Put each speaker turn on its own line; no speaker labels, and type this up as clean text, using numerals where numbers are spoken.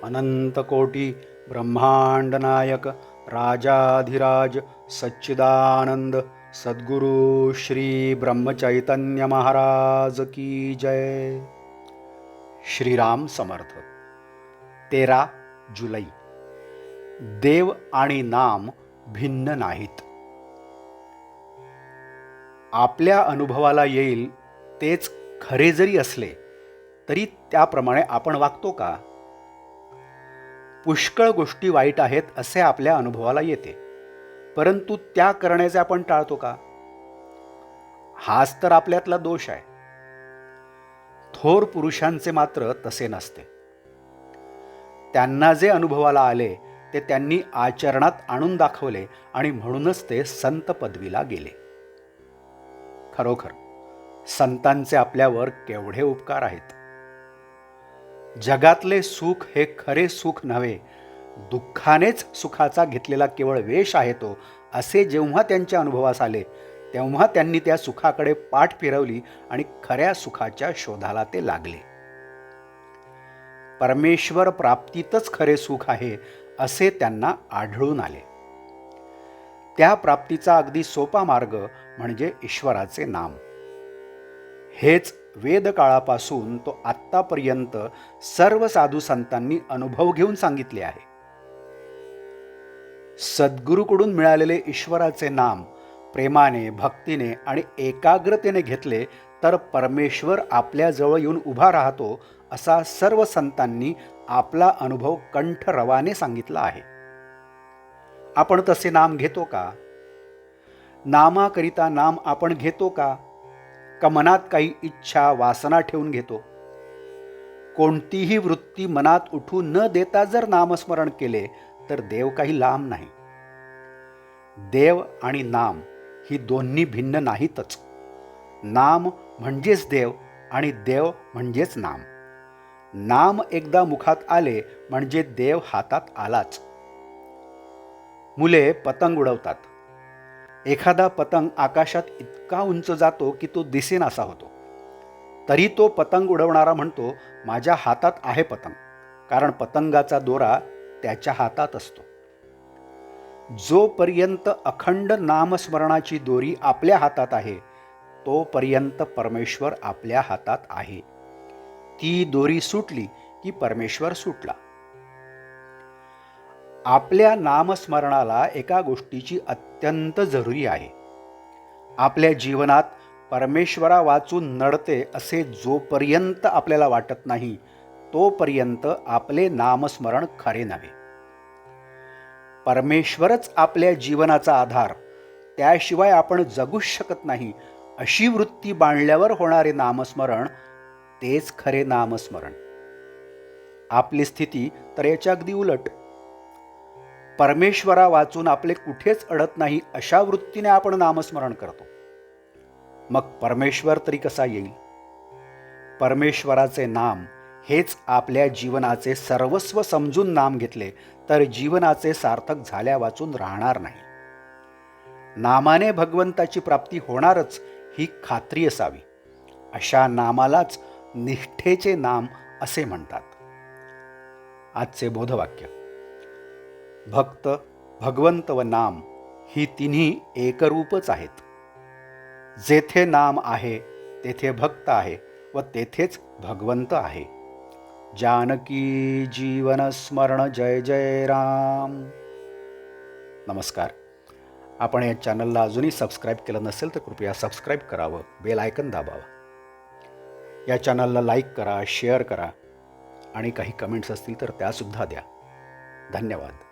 अनंतकोटी ब्रह्मांड नायक राजाधिराज सच्चिदानंद सद्गुरु श्री ब्रह्मचैतन्य महाराज की जय. श्रीराम समर्थ. 13 जुलै. देव आणि नाम भिन्न नाहीत. आपल्या अनुभवाला येईल तेच खरे जरी असले तरी त्याप्रमाणे आपण वागतो का? पुष्कळ गोष्टी वाईट आहेत असे आपल्या अनुभवाला येते, परंतु त्या करण्याचे आपण टाळतो का? हाच तर आपल्यातला दोष आहे. थोर पुरुषांचे मात्र तसे नसते. त्यांना जे अनुभवाला आले ते त्यांनी आचरणात आणून दाखवले आणि म्हणूनच ते संत पदवीला गेले. खरोखर संतांचे आपल्यावर केवढे उपकार आहेत. जगातले सुख हे खरे सुख नव्हे, दुःखानेच सुखाचा घेतलेला केवळ वेश आहे तो, असे जेव्हा त्यांच्या अनुभवास आले तेव्हा त्यांनी त्या सुखाकडे पाठ फिरवली आणि खऱ्या सुखाच्या शोधाला ते लागले. परमेश्वर प्राप्तीतच खरे सुख आहे असे त्यांना आढळून आले. त्या प्राप्तीचा अगदी सोपा मार्ग म्हणजे ईश्वराचे नाम. हेच वेदकाळापासून तो आत्तापर्यंत सर्व साधू संतांनी अनुभव घेऊन सांगितले आहे. सद्गुरूकडून मिळालेले ईश्वराचे नाम प्रेमाने, भक्तीने आणि एकाग्रतेने घेतले तर परमेश्वर आपल्याजवळ येऊन उभा राहतो, असा सर्व संतांनी आपला अनुभव कंठरवाने सांगितला आहे. आपण तसे नाम घेतो का? नामाकरिता नाम आपण घेतो का मनात काही इच्छा वासना ठेवून घेतो? कोणतीही वृत्ती मनात उठू न देता जर नामस्मरण केले तर देव काही लांब नाही. देव आणि नाम ही दोन्ही भिन्न नाहीतच. नाम म्हणजेच देव आणि देव म्हणजेच नाम. नाम एकदा मुखात आले म्हणजे देव हातात आलाच. मुले पतंग उडवतात. एखादा पतंग आकाशात इतका उंच जातो की तो दिसेनासा होतो. तरी तो पतंग उडवणारा म्हणतो, माझ्या हातात आहे पतंग, कारण पतंगाचा दोरा त्याच्या हातात असतो. जोपर्यंत अखंड नामस्मरणाची दोरी आपल्या हातात आहे तोपर्यंत परमेश्वर आपल्या हातात आहे. ती दोरी सुटली की परमेश्वर सुटला. आपल्या नामस्मरणाला एका गोष्टीची अत्यंत जरुरी आहे. आपल्या जीवनात परमेश्वरा वाचून नडते असे जोपर्यंत आपल्याला वाटत नाही तोपर्यंत आपले नामस्मरण खरे नव्हे. परमेश्वरच आपल्या जीवनाचा आधार, त्याशिवाय आपण जगूच शकत नाही अशी वृत्ती बाळगल्यावर होणारे नामस्मरण तेच खरे नामस्मरण. आपली स्थिती तर याच्या अगदी उलट. परमेश्वरा वाचून आपले कुठेच अडत नाही अशा वृत्तीने आपण नामस्मरण करतो. मग परमेश्वर तरी कसा येईल? परमेश्वराचे नाम हेच आपल्या जीवनाचे सर्वस्व समजून नाम घेतले तर जीवनाचे सार्थक झाल्या वाचून राहणार नाही. नामाने भगवंताची प्राप्ती होणारच ही खात्री असावी. अशा नामालाच निष्ठेचे नाम असे म्हणतात. आजचे बोधवाक्य: भक्त, भगवंत व नाम ही तिन्ही एकरूपच आहेत. जेथे नाम आहे तेथे भक्त आहे व तेथेच भगवंत आहे. जानकी जीवन स्मरण जय जय राम. नमस्कार. आपण या चॅनलला अजूनही सबस्क्राईब केलं नसेल तर कृपया सबस्क्राईब करावं, बेल आयकन दाबावं. या चॅनलला लाईक करा, शेअर करा आणि काही कमेंट्स असतील तर त्यासुद्धा द्या. धन्यवाद.